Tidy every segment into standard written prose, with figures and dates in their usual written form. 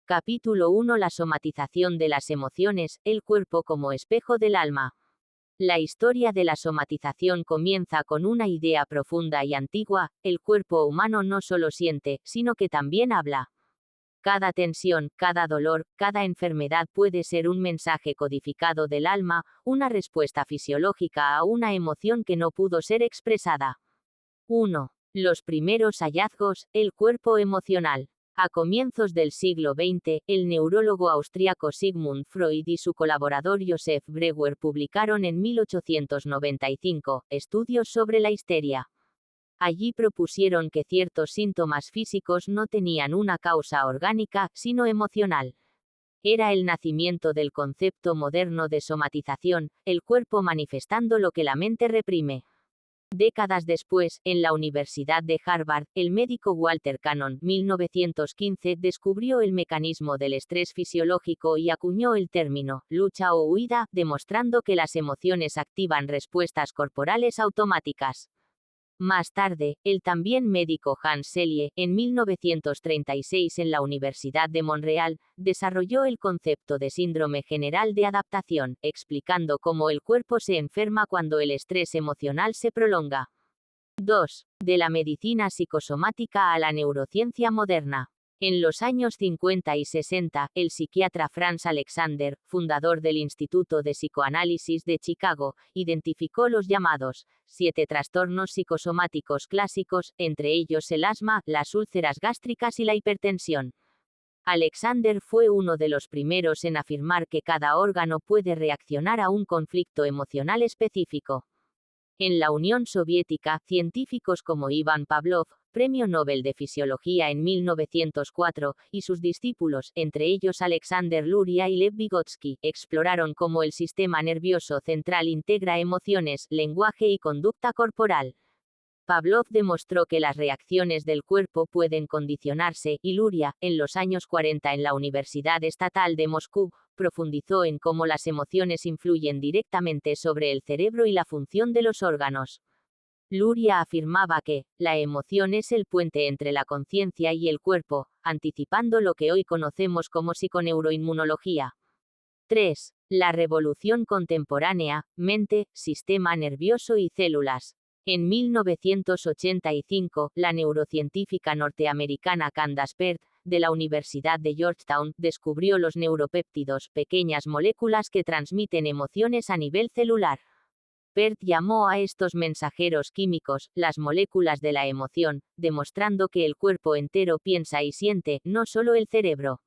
Capítulo 1. La somatización de las emociones, el cuerpo como espejo del alma. La historia de la somatización comienza con una idea profunda y antigua: el cuerpo humano no solo siente, sino que también habla. Cada tensión, cada dolor, cada enfermedad puede ser un mensaje codificado del alma, una respuesta fisiológica a una emoción que no pudo ser expresada. 1. Los primeros hallazgos, el cuerpo emocional. A comienzos del siglo XX, el neurólogo austriaco Sigmund Freud y su colaborador Joseph Breuer publicaron en 1895 estudios sobre la histeria. Allí propusieron que ciertos síntomas físicos no tenían una causa orgánica, sino emocional. Era el nacimiento del concepto moderno de somatización, el cuerpo manifestando lo que la mente reprime. Décadas después, en la Universidad de Harvard, el médico Walter Cannon, 1915, descubrió el mecanismo del estrés fisiológico y acuñó el término lucha o huida, demostrando que las emociones activan respuestas corporales automáticas. Más tarde, el también médico Hans Selye, en 1936 en la Universidad de Montreal, desarrolló el concepto de síndrome general de adaptación, explicando cómo el cuerpo se enferma cuando el estrés emocional se prolonga. 2. De la medicina psicosomática a la neurociencia moderna. En los años 50 y 60, el psiquiatra Franz Alexander, fundador del Instituto de Psicoanálisis de Chicago, identificó los llamados 7 trastornos psicosomáticos clásicos, entre ellos el asma, las úlceras gástricas y la hipertensión. Alexander fue uno de los primeros en afirmar que cada órgano puede reaccionar a un conflicto emocional específico. En la Unión Soviética, científicos como Ivan Pavlov, Premio Nobel de Fisiología en 1904, y sus discípulos, entre ellos Alexander Luria y Lev Vygotsky, exploraron cómo el sistema nervioso central integra emociones, lenguaje y conducta corporal. Pavlov demostró que las reacciones del cuerpo pueden condicionarse, y Luria, en los años 40 en la Universidad Estatal de Moscú, profundizó en cómo las emociones influyen directamente sobre el cerebro y la función de los órganos. Luria afirmaba que la emoción es el puente entre la conciencia y el cuerpo, anticipando lo que hoy conocemos como psiconeuroinmunología. 3. La revolución contemporánea, mente, sistema nervioso y células. En 1985, la neurocientífica norteamericana Candace Pert, de la Universidad de Georgetown, descubrió los neuropéptidos, pequeñas moléculas que transmiten emociones a nivel celular. Pert llamó a estos mensajeros químicos las moléculas de la emoción, demostrando que el cuerpo entero piensa y siente, no solo el cerebro.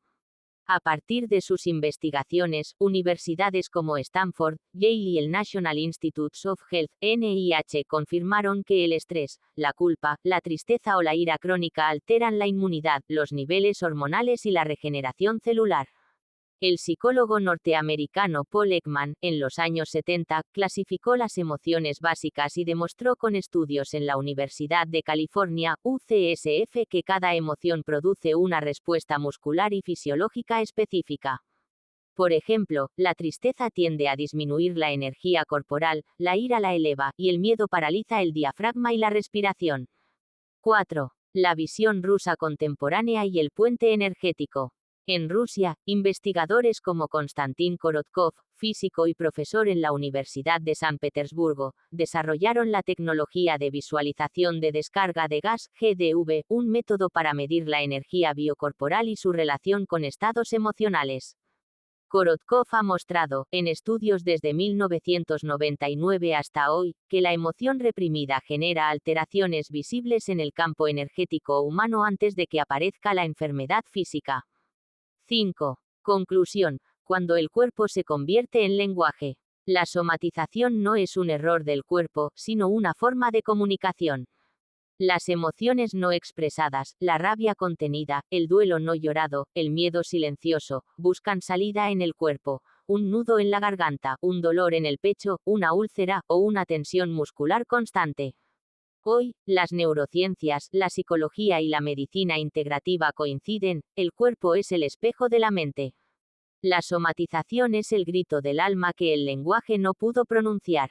A partir de sus investigaciones, universidades como Stanford, Yale y el National Institutes of Health, NIH, confirmaron que el estrés, la culpa, la tristeza o la ira crónica alteran la inmunidad, los niveles hormonales y la regeneración celular. El psicólogo norteamericano Paul Ekman, en los años 70, clasificó las emociones básicas y demostró con estudios en la Universidad de California, UCSF, que cada emoción produce una respuesta muscular y fisiológica específica. Por ejemplo, la tristeza tiende a disminuir la energía corporal, la ira la eleva, y el miedo paraliza el diafragma y la respiración. 4. La visión rusa contemporánea y el puente energético. En Rusia, investigadores como Konstantin Korotkov, físico y profesor en la Universidad de San Petersburgo, desarrollaron la tecnología de visualización de descarga de gas, GDV, un método para medir la energía biocorporal y su relación con estados emocionales. Korotkov ha mostrado, en estudios desde 1999 hasta hoy, que la emoción reprimida genera alteraciones visibles en el campo energético humano antes de que aparezca la enfermedad física. 5. Conclusión. Cuando el cuerpo se convierte en lenguaje. La somatización no es un error del cuerpo, sino una forma de comunicación. Las emociones no expresadas, la rabia contenida, el duelo no llorado, el miedo silencioso, buscan salida en el cuerpo, un nudo en la garganta, un dolor en el pecho, una úlcera o una tensión muscular constante. Hoy, las neurociencias, la psicología y la medicina integrativa coinciden: el cuerpo es el espejo de la mente. La somatización es el grito del alma que el lenguaje no pudo pronunciar.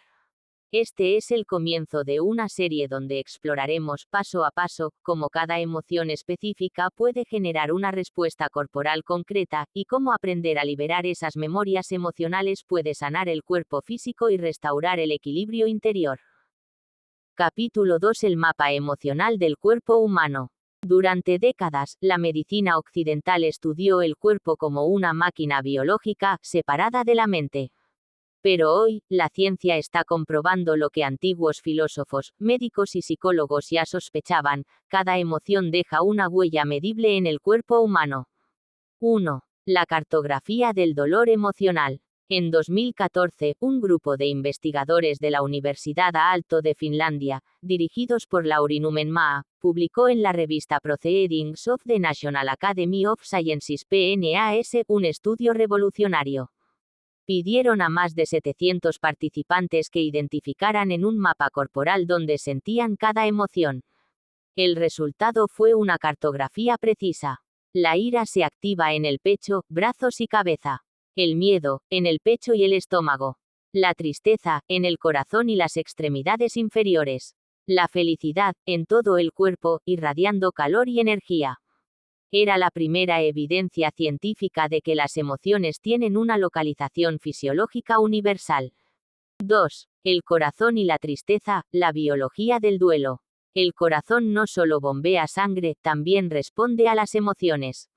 Este es el comienzo de una serie donde exploraremos paso a paso cómo cada emoción específica puede generar una respuesta corporal concreta, y cómo aprender a liberar esas memorias emocionales puede sanar el cuerpo físico y restaurar el equilibrio interior. Capítulo 2: El mapa emocional del cuerpo humano. Durante décadas, la medicina occidental estudió el cuerpo como una máquina biológica, separada de la mente. Pero hoy, la ciencia está comprobando lo que antiguos filósofos, médicos y psicólogos ya sospechaban: cada emoción deja una huella medible en el cuerpo humano. 1. La cartografía del dolor emocional. En 2014, un grupo de investigadores de la Universidad Aalto de Finlandia, dirigidos por Lauri Numenmaa, publicó en la revista Proceedings of the National Academy of Sciences (PNAS) un estudio revolucionario. Pidieron a más de 700 participantes que identificaran en un mapa corporal dónde sentían cada emoción. El resultado fue una cartografía precisa. La ira se activa en el pecho, brazos y cabeza. El miedo, en el pecho y el estómago. La tristeza, en el corazón y las extremidades inferiores. La felicidad, en todo el cuerpo, irradiando calor y energía. Era la primera evidencia científica de que las emociones tienen una localización fisiológica universal. 2. El corazón y la tristeza, la biología del duelo. El corazón no solo bombea sangre, también responde a las emociones.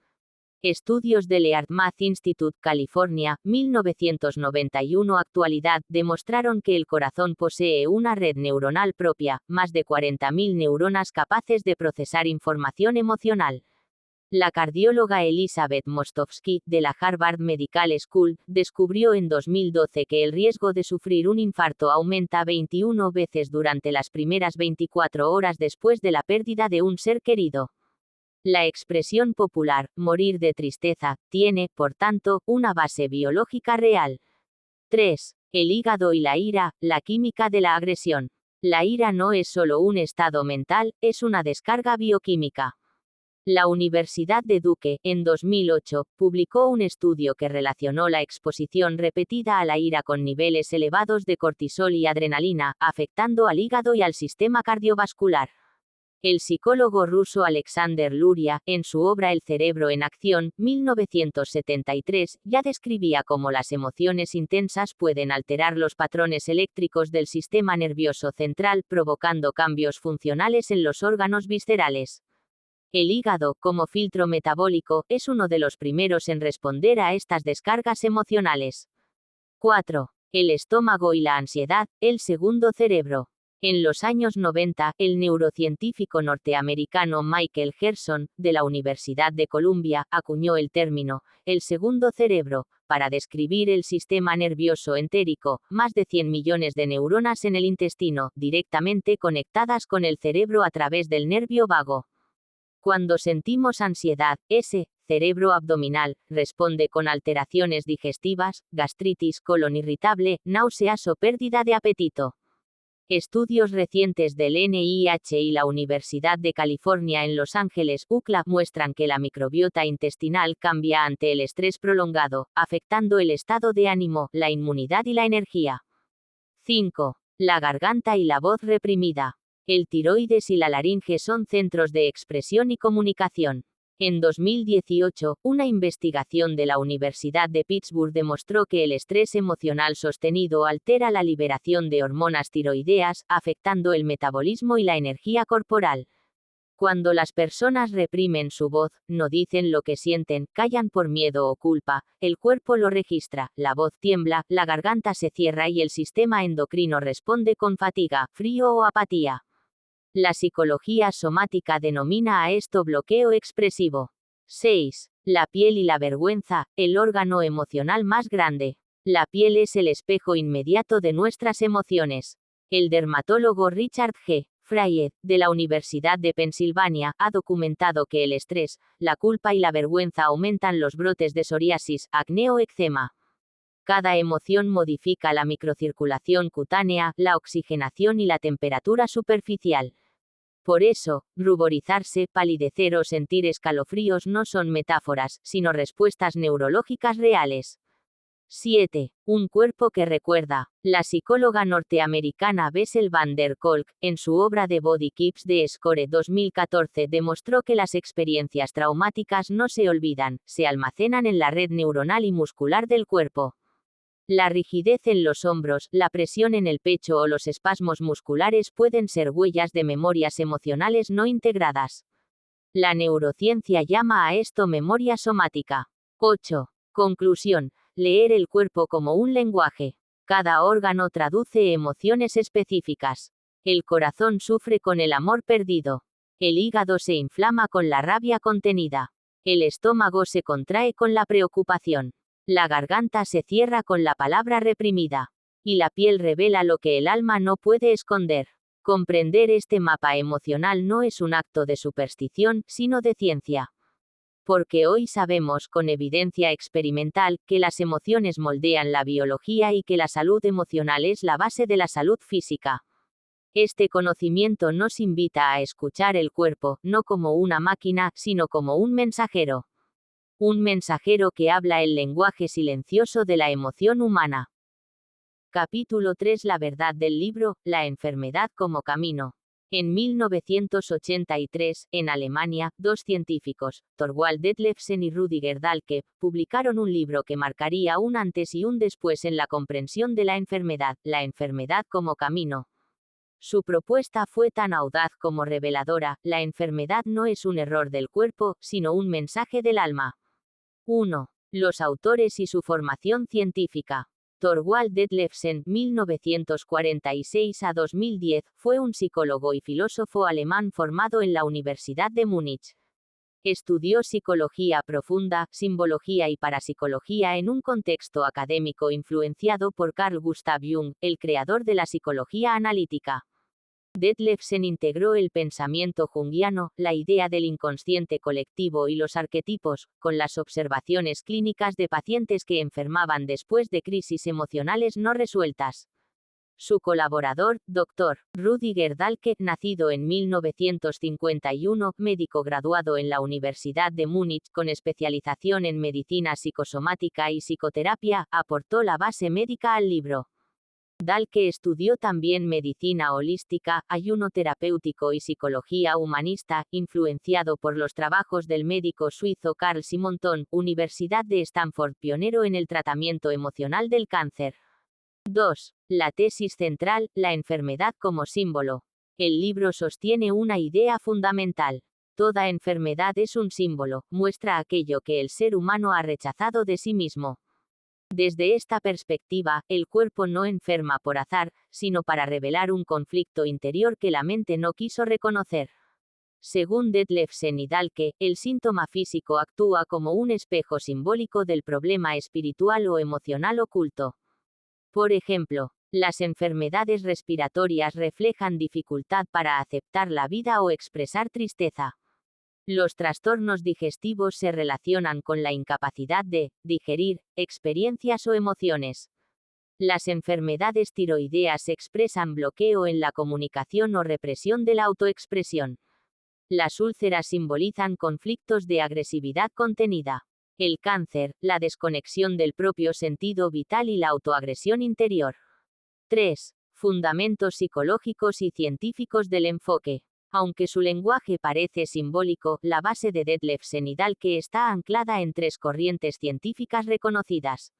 Estudios del Earth Math Institute, California, 1991. Actualidad, demostraron que el corazón posee una red neuronal propia, más de 40.000 neuronas capaces de procesar información emocional. La cardióloga Elizabeth Mostovsky, de la Harvard Medical School, descubrió en 2012 que el riesgo de sufrir un infarto aumenta 21 veces durante las primeras 24 horas después de la pérdida de un ser querido. La expresión popular, morir de tristeza, tiene, por tanto, una base biológica real. 3. El hígado y la ira, la química de la agresión. La ira no es solo un estado mental, es una descarga bioquímica. La Universidad de Duke, en 2008, publicó un estudio que relacionó la exposición repetida a la ira con niveles elevados de cortisol y adrenalina, afectando al hígado y al sistema cardiovascular. El psicólogo ruso Alexander Luria, en su obra El cerebro en acción, 1973, ya describía cómo las emociones intensas pueden alterar los patrones eléctricos del sistema nervioso central, provocando cambios funcionales en los órganos viscerales. El hígado, como filtro metabólico, es uno de los primeros en responder a estas descargas emocionales. 4. El estómago y la ansiedad, el segundo cerebro. En los años 90, el neurocientífico norteamericano Michael Gerson, de la Universidad de Columbia, acuñó el término, el segundo cerebro, para describir el sistema nervioso entérico, más de 100 millones de neuronas en el intestino, directamente conectadas con el cerebro a través del nervio vago. Cuando sentimos ansiedad, ese cerebro abdominal responde con alteraciones digestivas, gastritis, colon irritable, náuseas o pérdida de apetito. Estudios recientes del NIH y la Universidad de California en Los Ángeles, UCLA, muestran que la microbiota intestinal cambia ante el estrés prolongado, afectando el estado de ánimo, la inmunidad y la energía. 5. La garganta y la voz reprimida. El tiroides y la laringe son centros de expresión y comunicación. En 2018, una investigación de la Universidad de Pittsburgh demostró que el estrés emocional sostenido altera la liberación de hormonas tiroideas, afectando el metabolismo y la energía corporal. Cuando las personas reprimen su voz, no dicen lo que sienten, callan por miedo o culpa, el cuerpo lo registra, la voz tiembla, la garganta se cierra y el sistema endocrino responde con fatiga, frío o apatía. La psicología somática denomina a esto bloqueo expresivo. 6. La piel y la vergüenza, el órgano emocional más grande. La piel es el espejo inmediato de nuestras emociones. El dermatólogo Richard G. Fryed, de la Universidad de Pensilvania, ha documentado que el estrés, la culpa y la vergüenza aumentan los brotes de psoriasis, acné o eczema. Cada emoción modifica la microcirculación cutánea, la oxigenación y la temperatura superficial. Por eso, ruborizarse, palidecer o sentir escalofríos no son metáforas, sino respuestas neurológicas reales. 7. Un cuerpo que recuerda. La psicóloga norteamericana Bessel van der Kolk, en su obra The Body Keeps the Score 2014, demostró que las experiencias traumáticas no se olvidan, se almacenan en la red neuronal y muscular del cuerpo. La rigidez en los hombros, la presión en el pecho o los espasmos musculares pueden ser huellas de memorias emocionales no integradas. La neurociencia llama a esto memoria somática. 8. Conclusión. Leer el cuerpo como un lenguaje. Cada órgano traduce emociones específicas. El corazón sufre con el amor perdido. El hígado se inflama con la rabia contenida. El estómago se contrae con la preocupación. La garganta se cierra con la palabra reprimida. Y la piel revela lo que el alma no puede esconder. Comprender este mapa emocional no es un acto de superstición, sino de ciencia. Porque hoy sabemos con evidencia experimental que las emociones moldean la biología y que la salud emocional es la base de la salud física. Este conocimiento nos invita a escuchar el cuerpo, no como una máquina, sino como un mensajero. Un mensajero que habla el lenguaje silencioso de la emoción humana. Capítulo 3. La verdad del libro, la enfermedad como camino. En 1983, en Alemania, dos científicos, Thorvald Detlefsen y Rüdiger Dahlke, publicaron un libro que marcaría un antes y un después en la comprensión de la enfermedad como camino. Su propuesta fue tan audaz como reveladora: la enfermedad no es un error del cuerpo, sino un mensaje del alma. 1. Los autores y su formación científica. Thorvald Detlefsen, 1946 a 2010, fue un psicólogo y filósofo alemán formado en la Universidad de Múnich. Estudió psicología profunda, simbología y parapsicología en un contexto académico influenciado por Carl Gustav Jung, el creador de la psicología analítica. Detlefsen integró el pensamiento junguiano, la idea del inconsciente colectivo y los arquetipos, con las observaciones clínicas de pacientes que enfermaban después de crisis emocionales no resueltas. Su colaborador, Dr. Rüdiger Dahlke, nacido en 1951, médico graduado en la Universidad de Múnich con especialización en medicina psicosomática y psicoterapia, aportó la base médica al libro. Dahlke estudió también medicina holística, ayuno terapéutico y psicología humanista, influenciado por los trabajos del médico suizo Carl Simonton, Universidad de Stanford, pionero en el tratamiento emocional del cáncer. 2. La tesis central, la enfermedad como símbolo. El libro sostiene una idea fundamental. Toda enfermedad es un símbolo, muestra aquello que el ser humano ha rechazado de sí mismo. Desde esta perspectiva, el cuerpo no enferma por azar, sino para revelar un conflicto interior que la mente no quiso reconocer. Según Detlefsen y Dahlke, el síntoma físico actúa como un espejo simbólico del problema espiritual o emocional oculto. Por ejemplo, las enfermedades respiratorias reflejan dificultad para aceptar la vida o expresar tristeza. Los trastornos digestivos se relacionan con la incapacidad de digerir experiencias o emociones. Las enfermedades tiroideas expresan bloqueo en la comunicación o represión de la autoexpresión. Las úlceras simbolizan conflictos de agresividad contenida. El cáncer, la desconexión del propio sentido vital y la autoagresión interior. 3. Fundamentos psicológicos y científicos del enfoque. Aunque su lenguaje parece simbólico, la base de Detlefsen y Dahlke está anclada en tres corrientes científicas reconocidas.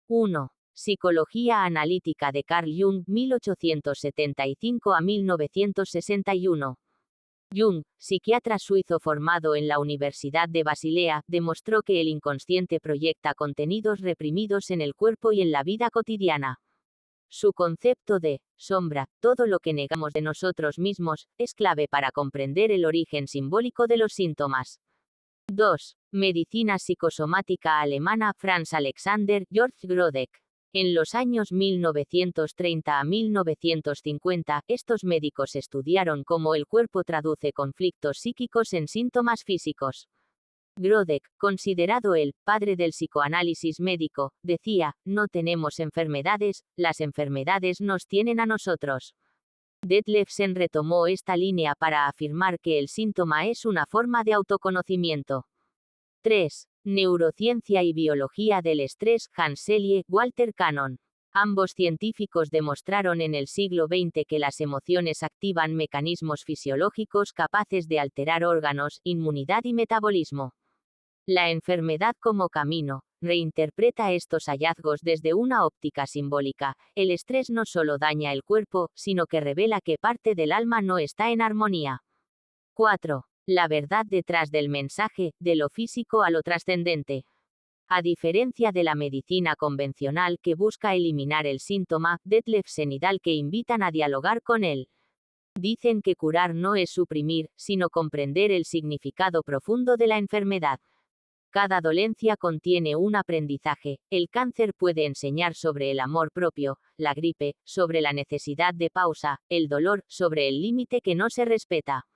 1. Psicología analítica de Carl Jung, 1875 a 1961. Jung, psiquiatra suizo formado en la Universidad de Basilea, demostró que el inconsciente proyecta contenidos reprimidos en el cuerpo y en la vida cotidiana. Su concepto de sombra, todo lo que negamos de nosotros mismos, es clave para comprender el origen simbólico de los síntomas. 2. Medicina psicosomática alemana, Franz Alexander, Georg Grodek. En los años 1930 a 1950, estos médicos estudiaron cómo el cuerpo traduce conflictos psíquicos en síntomas físicos. Grodek, considerado el padre del psicoanálisis médico, decía: no tenemos enfermedades, las enfermedades nos tienen a nosotros. Detlefsen retomó esta línea para afirmar que el síntoma es una forma de autoconocimiento. 3. Neurociencia y biología del estrés, Hans Selye, Walter Cannon. Ambos científicos demostraron en el siglo XX que las emociones activan mecanismos fisiológicos capaces de alterar órganos, inmunidad y metabolismo. La enfermedad como camino reinterpreta estos hallazgos desde una óptica simbólica. El estrés no solo daña el cuerpo, sino que revela que parte del alma no está en armonía. 4. La verdad detrás del mensaje, de lo físico a lo trascendente. A diferencia de la medicina convencional que busca eliminar el síntoma, Detlefsen y Dahlke invitan a dialogar con él. Dicen que curar no es suprimir, sino comprender el significado profundo de la enfermedad. Cada dolencia contiene un aprendizaje. El cáncer puede enseñar sobre el amor propio, la gripe, sobre la necesidad de pausa, el dolor, sobre el límite que no se respeta.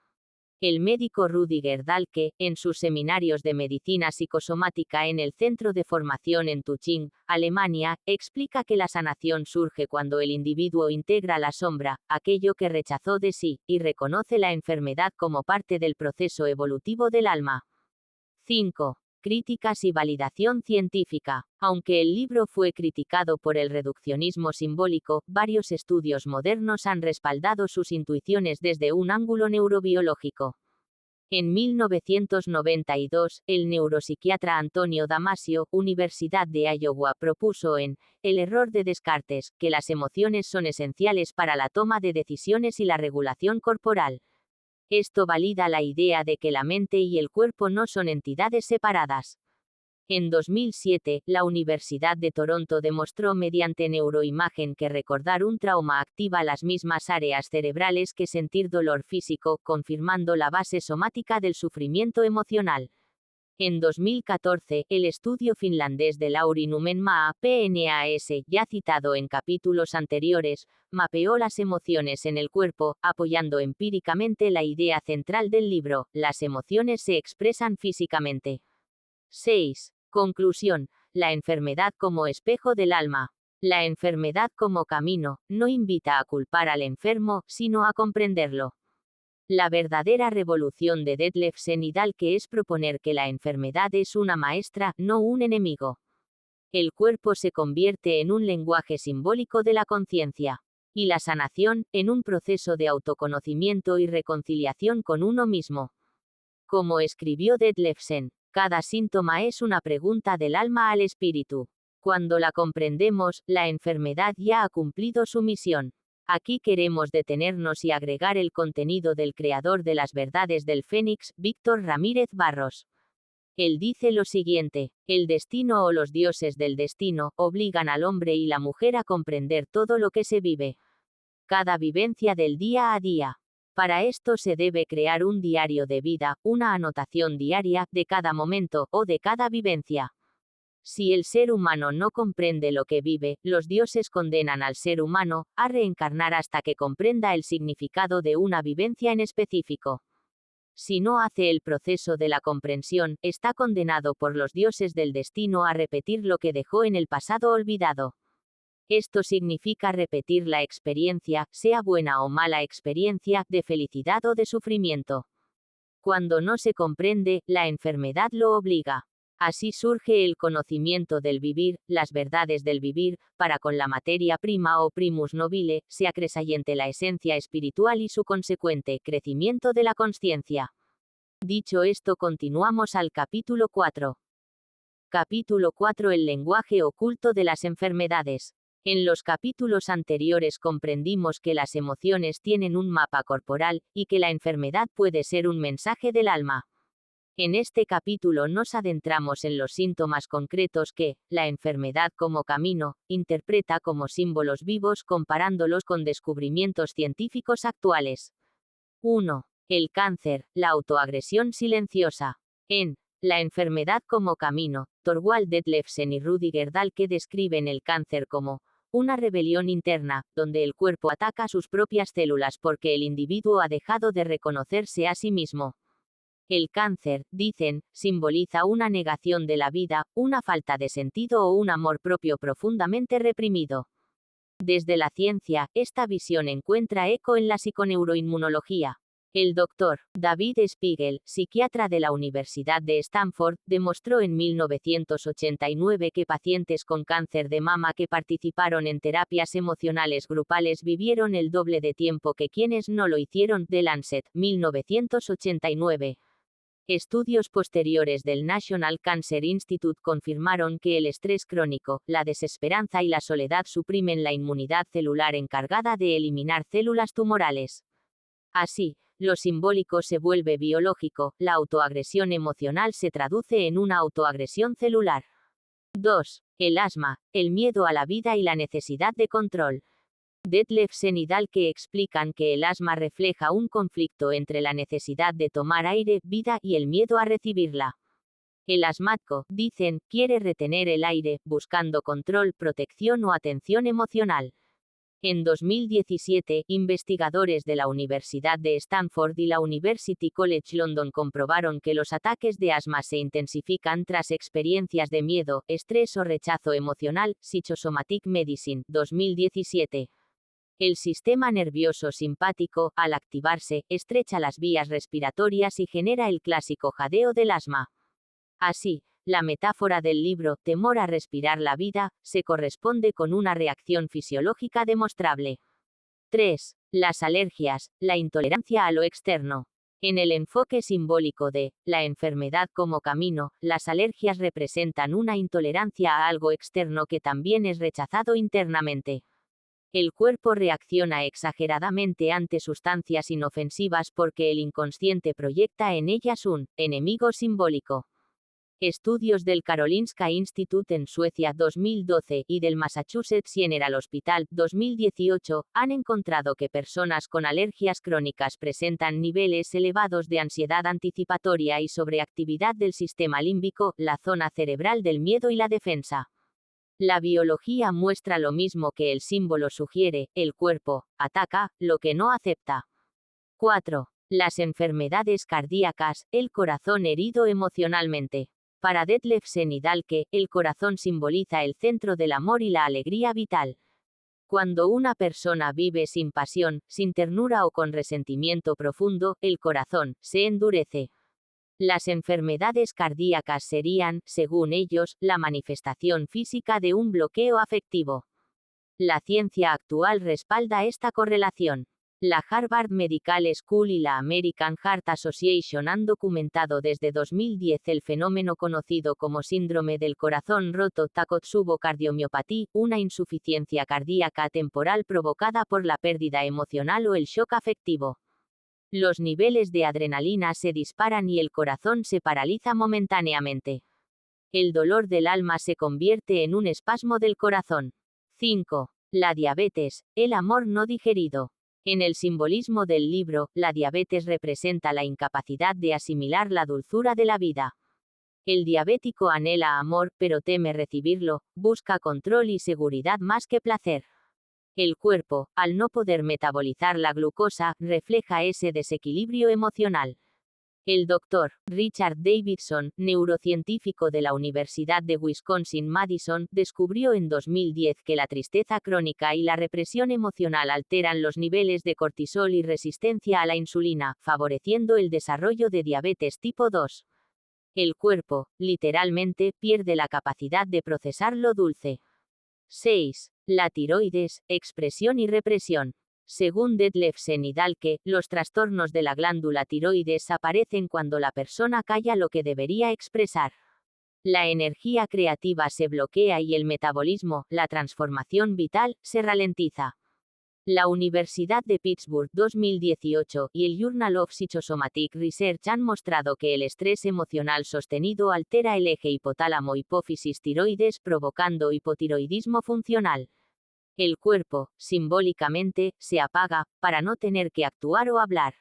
El médico Rüdiger Dahlke, en sus seminarios de medicina psicosomática en el Centro de Formación en Tuching, Alemania, explica que la sanación surge cuando el individuo integra la sombra, aquello que rechazó de sí, y reconoce la enfermedad como parte del proceso evolutivo del alma. 5. Críticas y validación científica. Aunque el libro fue criticado por el reduccionismo simbólico, varios estudios modernos han respaldado sus intuiciones desde un ángulo neurobiológico. En 1992, el neuropsiquiatra Antonio Damasio, Universidad de Iowa, propuso en El error de Descartes, que las emociones son esenciales para la toma de decisiones y la regulación corporal. Esto valida la idea de que la mente y el cuerpo no son entidades separadas. En 2007, la Universidad de Toronto demostró mediante neuroimagen que recordar un trauma activa las mismas áreas cerebrales que sentir dolor físico, confirmando la base somática del sufrimiento emocional. En 2014, el estudio finlandés de Lauri Numenmaa, PNAS, ya citado en capítulos anteriores, mapeó las emociones en el cuerpo, apoyando empíricamente la idea central del libro: las emociones se expresan físicamente. 6. Conclusión. La enfermedad como espejo del alma. La enfermedad como camino, no invita a culpar al enfermo, sino a comprenderlo. La verdadera revolución de Detlefsen y Dahlke es proponer que la enfermedad es una maestra, no un enemigo. El cuerpo se convierte en un lenguaje simbólico de la conciencia. Y la sanación, en un proceso de autoconocimiento y reconciliación con uno mismo. Como escribió Detlefsen, cada síntoma es una pregunta del alma al espíritu. Cuando la comprendemos, la enfermedad ya ha cumplido su misión. Aquí queremos detenernos y agregar el contenido del creador de las verdades del Fénix, Víctor Ramírez Barros. Él dice lo siguiente: el destino o los dioses del destino obligan al hombre y la mujer a comprender todo lo que se vive. Cada vivencia del día a día. Para esto se debe crear un diario de vida, una anotación diaria, de cada momento, o de cada vivencia. Si el ser humano no comprende lo que vive, los dioses condenan al ser humano a reencarnar hasta que comprenda el significado de una vivencia en específico. Si no hace el proceso de la comprensión, está condenado por los dioses del destino a repetir lo que dejó en el pasado olvidado. Esto significa repetir la experiencia, sea buena o mala experiencia, de felicidad o de sufrimiento. Cuando no se comprende, la enfermedad lo obliga. Así surge el conocimiento del vivir, las verdades del vivir, para con la materia prima o primus nobile, se acrecayente la esencia espiritual y su consecuente crecimiento de la consciencia. Dicho esto, continuamos al capítulo 4. Capítulo 4. El lenguaje oculto de las enfermedades. En los capítulos anteriores comprendimos que las emociones tienen un mapa corporal, y que la enfermedad puede ser un mensaje del alma. En este capítulo nos adentramos en los síntomas concretos que, la enfermedad como camino, interpreta como símbolos vivos comparándolos con descubrimientos científicos actuales. 1. El cáncer, la autoagresión silenciosa. En La enfermedad como camino, Thorvald Detlefsen y Rüdiger Dahlke describen el cáncer como una rebelión interna, donde el cuerpo ataca a sus propias células porque el individuo ha dejado de reconocerse a sí mismo. El cáncer, dicen, simboliza una negación de la vida, una falta de sentido o un amor propio profundamente reprimido. Desde la ciencia, esta visión encuentra eco en la psiconeuroinmunología. El doctor David Spiegel, psiquiatra de la Universidad de Stanford, demostró en 1989 que pacientes con cáncer de mama que participaron en terapias emocionales grupales vivieron el doble de tiempo que quienes no lo hicieron. The Lancet, 1989. Estudios posteriores del National Cancer Institute confirmaron que el estrés crónico, la desesperanza y la soledad suprimen la inmunidad celular encargada de eliminar células tumorales. Así, lo simbólico se vuelve biológico, la autoagresión emocional se traduce en una autoagresión celular. 2. El asma, el miedo a la vida y la necesidad de control. Detlefsen y Dahlke explican que el asma refleja un conflicto entre la necesidad de tomar aire, vida, y el miedo a recibirla. El asmático, dicen, quiere retener el aire, buscando control, protección o atención emocional. En 2017, investigadores de la Universidad de Stanford y la University College London comprobaron que los ataques de asma se intensifican tras experiencias de miedo, estrés o rechazo emocional. Psychosomatic Medicine, 2017. El sistema nervioso simpático, al activarse, estrecha las vías respiratorias y genera el clásico jadeo del asma. Así, la metáfora del libro Temor a respirar la vida se corresponde con una reacción fisiológica demostrable. 3. Las alergias, la intolerancia a lo externo. En el enfoque simbólico de la enfermedad como camino, las alergias representan una intolerancia a algo externo que también es rechazado internamente. El cuerpo reacciona exageradamente ante sustancias inofensivas porque el inconsciente proyecta en ellas un enemigo simbólico. Estudios del Karolinska Institute en Suecia 2012 y del Massachusetts General Hospital 2018 han encontrado que personas con alergias crónicas presentan niveles elevados de ansiedad anticipatoria y sobreactividad del sistema límbico, la zona cerebral del miedo y la defensa. La biología muestra lo mismo que el símbolo sugiere, el cuerpo ataca lo que no acepta. 4. Las enfermedades cardíacas, el corazón herido emocionalmente. Para Detlefsen y Dahlke, el corazón simboliza el centro del amor y la alegría vital. Cuando una persona vive sin pasión, sin ternura o con resentimiento profundo, el corazón se endurece. Las enfermedades cardíacas serían, según ellos, la manifestación física de un bloqueo afectivo. La ciencia actual respalda esta correlación. La Harvard Medical School y la American Heart Association han documentado desde 2010 el fenómeno conocido como síndrome del corazón roto, Takotsubo cardiomyopathy, una insuficiencia cardíaca temporal provocada por la pérdida emocional o el shock afectivo. Los niveles de adrenalina se disparan y el corazón se paraliza momentáneamente. El dolor del alma se convierte en un espasmo del corazón. 5. La diabetes, el amor no digerido. En el simbolismo del libro, la diabetes representa la incapacidad de asimilar la dulzura de la vida. El diabético anhela amor, pero teme recibirlo, busca control y seguridad más que placer. El cuerpo, al no poder metabolizar la glucosa, refleja ese desequilibrio emocional. El doctor Richard Davidson, neurocientífico de la Universidad de Wisconsin-Madison, descubrió en 2010 que la tristeza crónica y la represión emocional alteran los niveles de cortisol y resistencia a la insulina, favoreciendo el desarrollo de diabetes tipo 2. El cuerpo, literalmente, pierde la capacidad de procesar lo dulce. 6. La tiroides, expresión y represión. Según Detlefsen y Dahlke, los trastornos de la glándula tiroides aparecen cuando la persona calla lo que debería expresar. La energía creativa se bloquea y el metabolismo, la transformación vital, se ralentiza. La Universidad de Pittsburgh 2018 y el Journal of Psychosomatic Research han mostrado que el estrés emocional sostenido altera el eje hipotálamo-hipófisis-tiroides provocando hipotiroidismo funcional. El cuerpo, simbólicamente, se apaga, para no tener que actuar o hablar.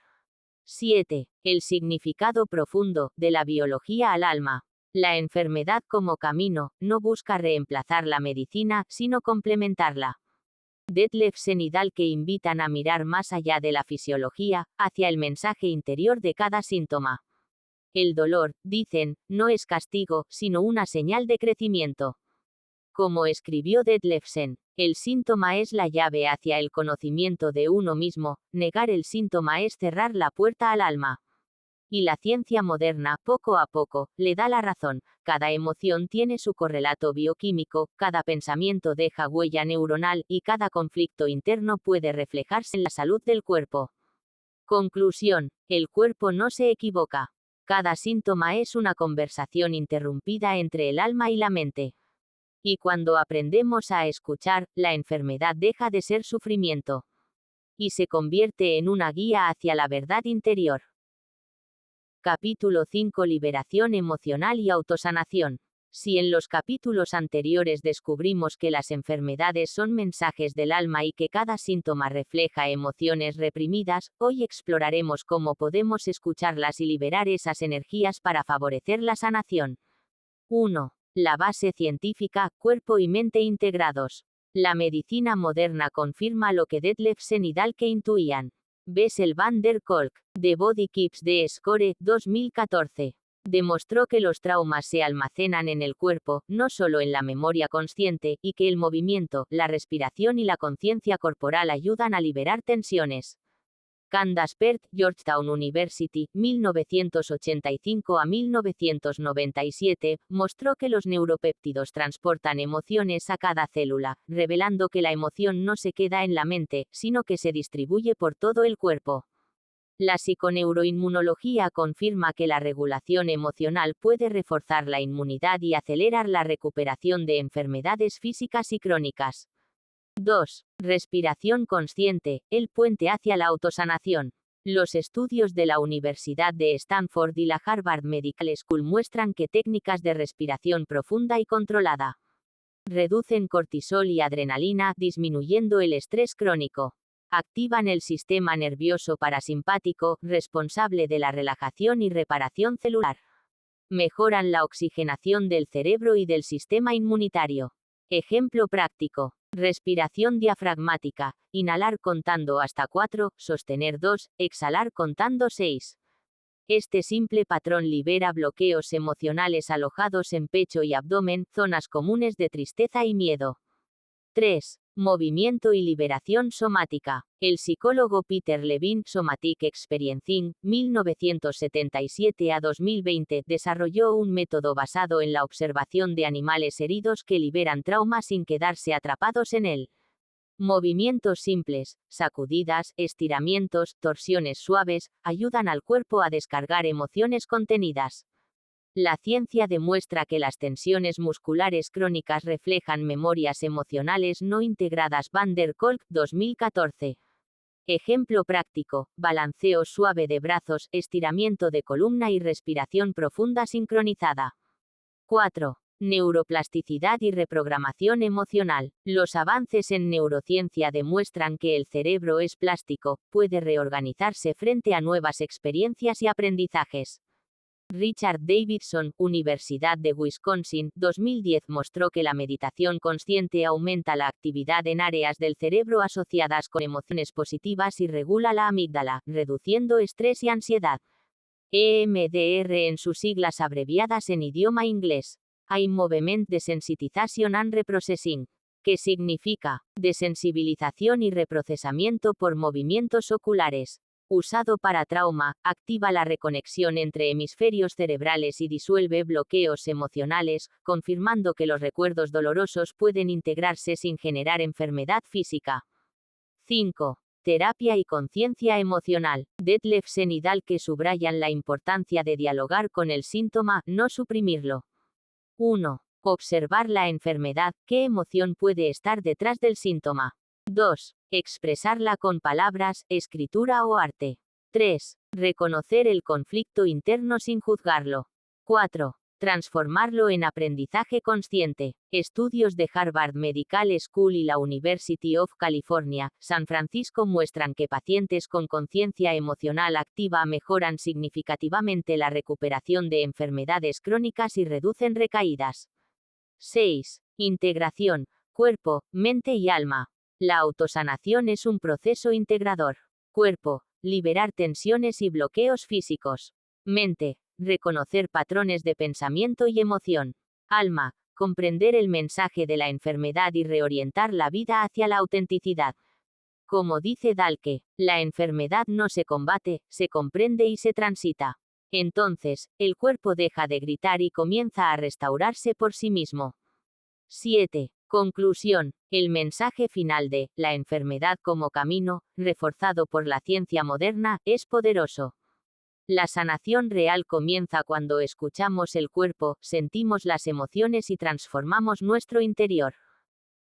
7. El significado profundo, de la biología al alma. La enfermedad como camino, no busca reemplazar la medicina, sino complementarla. Detlefsen y Dahlke invitan a mirar más allá de la fisiología, hacia el mensaje interior de cada síntoma. El dolor, dicen, no es castigo, sino una señal de crecimiento. Como escribió Detlefsen, El síntoma es la llave hacia el conocimiento de uno mismo, negar el síntoma es cerrar la puerta al alma. Y la ciencia moderna, poco a poco, le da la razón. Cada emoción tiene su correlato bioquímico, cada pensamiento deja huella neuronal y cada conflicto interno puede reflejarse en la salud del cuerpo. Conclusión: el cuerpo no se equivoca. Cada síntoma es una conversación interrumpida entre el alma y la mente. Y cuando aprendemos a escuchar, la enfermedad deja de ser sufrimiento y se convierte en una guía hacia la verdad interior. Capítulo 5: Liberación emocional y autosanación. Si en los capítulos anteriores descubrimos que las enfermedades son mensajes del alma y que cada síntoma refleja emociones reprimidas, hoy exploraremos cómo podemos escucharlas y liberar esas energías para favorecer la sanación. 1. La base científica: cuerpo y mente integrados. La medicina moderna confirma lo que Detlefsen y Dahlke intuían. Bessel van der Kolk, The Body Keeps the Score, 2014. Demostró que los traumas se almacenan en el cuerpo, no solo en la memoria consciente, y que el movimiento, la respiración y la conciencia corporal ayudan a liberar tensiones. Candace Pert, Georgetown University, 1985 a 1997, mostró que los neuropéptidos transportan emociones a cada célula, revelando que la emoción no se queda en la mente, sino que se distribuye por todo el cuerpo. La psiconeuroinmunología confirma que la regulación emocional puede reforzar la inmunidad y acelerar la recuperación de enfermedades físicas y crónicas. 2. Respiración consciente, el puente hacia la autosanación. Los estudios de la Universidad de Stanford y la Harvard Medical School muestran que técnicas de respiración profunda y controlada reducen cortisol y adrenalina, disminuyendo el estrés crónico. Activan el sistema nervioso parasimpático, responsable de la relajación y reparación celular. Mejoran la oxigenación del cerebro y del sistema inmunitario. Ejemplo práctico: respiración diafragmática, inhalar contando hasta 4, sostener 2, exhalar contando 6. Este simple patrón libera bloqueos emocionales alojados en pecho y abdomen, zonas comunes de tristeza y miedo. 3. Movimiento y liberación somática. El psicólogo Peter Levine, Somatic Experiencing, 1977 a 2020, desarrolló un método basado en la observación de animales heridos que liberan trauma sin quedarse atrapados en él. Movimientos simples, sacudidas, estiramientos, torsiones suaves, ayudan al cuerpo a descargar emociones contenidas. La ciencia demuestra que las tensiones musculares crónicas reflejan memorias emocionales no integradas. Van der Kolk, 2014. Ejemplo práctico: balanceo suave de brazos, estiramiento de columna y respiración profunda sincronizada. 4. Neuroplasticidad y reprogramación emocional. Los avances en neurociencia demuestran que el cerebro es plástico, puede reorganizarse frente a nuevas experiencias y aprendizajes. Richard Davidson, Universidad de Wisconsin, 2010, mostró que la meditación consciente aumenta la actividad en áreas del cerebro asociadas con emociones positivas y regula la amígdala, reduciendo estrés y ansiedad. EMDR en sus siglas abreviadas en idioma inglés. Eye Movement Desensitization and Reprocessing, que significa desensibilización y reprocesamiento por movimientos oculares. Usado para trauma, activa la reconexión entre hemisferios cerebrales y disuelve bloqueos emocionales, confirmando que los recuerdos dolorosos pueden integrarse sin generar enfermedad física. 5. Terapia y conciencia emocional. Detlefsen y Dahlke subrayan la importancia de dialogar con el síntoma, no suprimirlo. 1. Observar la enfermedad, qué emoción puede estar detrás del síntoma. 2. Expresarla con palabras, escritura o arte. 3. Reconocer el conflicto interno sin juzgarlo. 4. Transformarlo en aprendizaje consciente. Estudios de Harvard Medical School y la University of California, San Francisco muestran que pacientes con conciencia emocional activa mejoran significativamente la recuperación de enfermedades crónicas y reducen recaídas. 6. Integración, cuerpo, mente y alma. La autosanación es un proceso integrador. Cuerpo: liberar tensiones y bloqueos físicos. Mente: reconocer patrones de pensamiento y emoción. Alma: comprender el mensaje de la enfermedad y reorientar la vida hacia la autenticidad. Como dice Dahlke, la enfermedad no se combate, se comprende y se transita. Entonces, el cuerpo deja de gritar y comienza a restaurarse por sí mismo. 7. Conclusión. El mensaje final de la enfermedad como camino, reforzado por la ciencia moderna, es poderoso. La sanación real comienza cuando escuchamos el cuerpo, sentimos las emociones y transformamos nuestro interior.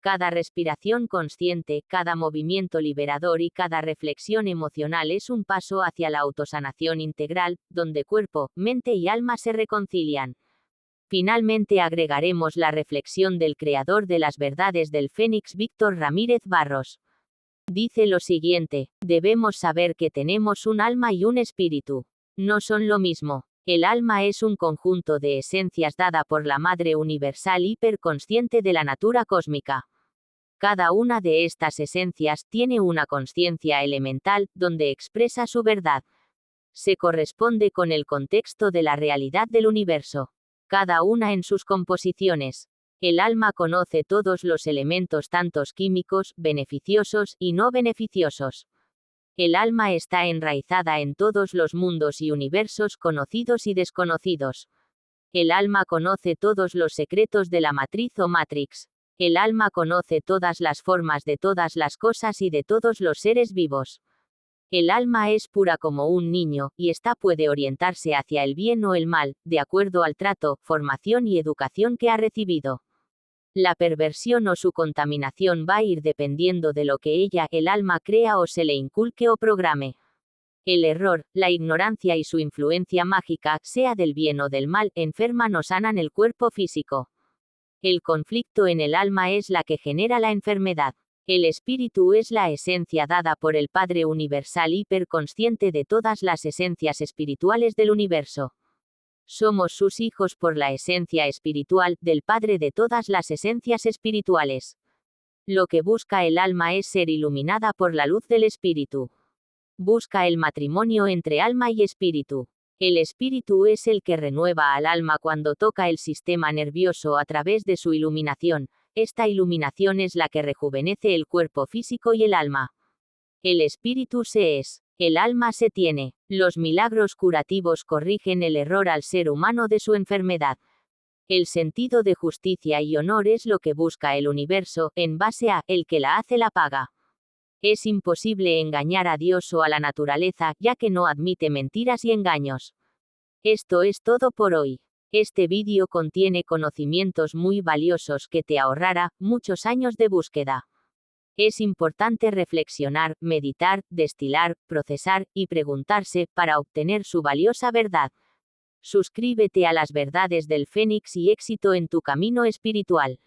Cada respiración consciente, cada movimiento liberador y cada reflexión emocional es un paso hacia la autosanación integral, donde cuerpo, mente y alma se reconcilian. Finalmente agregaremos la reflexión del creador de las verdades del Fénix, Víctor Ramírez Barros. Dice lo siguiente: debemos saber que tenemos un alma y un espíritu. No son lo mismo. El alma es un conjunto de esencias dada por la Madre Universal hiperconsciente de la natura cósmica. Cada una de estas esencias tiene una consciencia elemental, donde expresa su verdad. Se corresponde con el contexto de la realidad del universo. Cada una en sus composiciones. El alma conoce todos los elementos tantos químicos, beneficiosos y no beneficiosos. El alma está enraizada en todos los mundos y universos conocidos y desconocidos. El alma conoce todos los secretos de la matriz o matrix. El alma conoce todas las formas de todas las cosas y de todos los seres vivos. El alma es pura como un niño, y ésta puede orientarse hacia el bien o el mal, de acuerdo al trato, formación y educación que ha recibido. La perversión o su contaminación va a ir dependiendo de lo que ella, el alma, crea o se le inculque o programe. El error, la ignorancia y su influencia mágica, sea del bien o del mal, enferman o sanan el cuerpo físico. El conflicto en el alma es la que genera la enfermedad. El espíritu es la esencia dada por el Padre Universal hiperconsciente de todas las esencias espirituales del universo. Somos sus hijos por la esencia espiritual del Padre de todas las esencias espirituales. Lo que busca el alma es ser iluminada por la luz del espíritu. Busca el matrimonio entre alma y espíritu. El espíritu es el que renueva al alma cuando toca el sistema nervioso a través de su iluminación. Esta iluminación es la que rejuvenece el cuerpo físico y el alma. El espíritu se es. El alma se tiene. Los milagros curativos corrigen el error al ser humano de su enfermedad. El sentido de justicia y honor es lo que busca el universo, en base a el que la hace la paga. Es imposible engañar a Dios o a la naturaleza, ya que no admite mentiras y engaños. Esto es todo por hoy. Este vídeo contiene conocimientos muy valiosos que te ahorrará muchos años de búsqueda. Es importante reflexionar, meditar, destilar, procesar y preguntarse para obtener su valiosa verdad. Suscríbete a las verdades del Fénix y éxito en tu camino espiritual.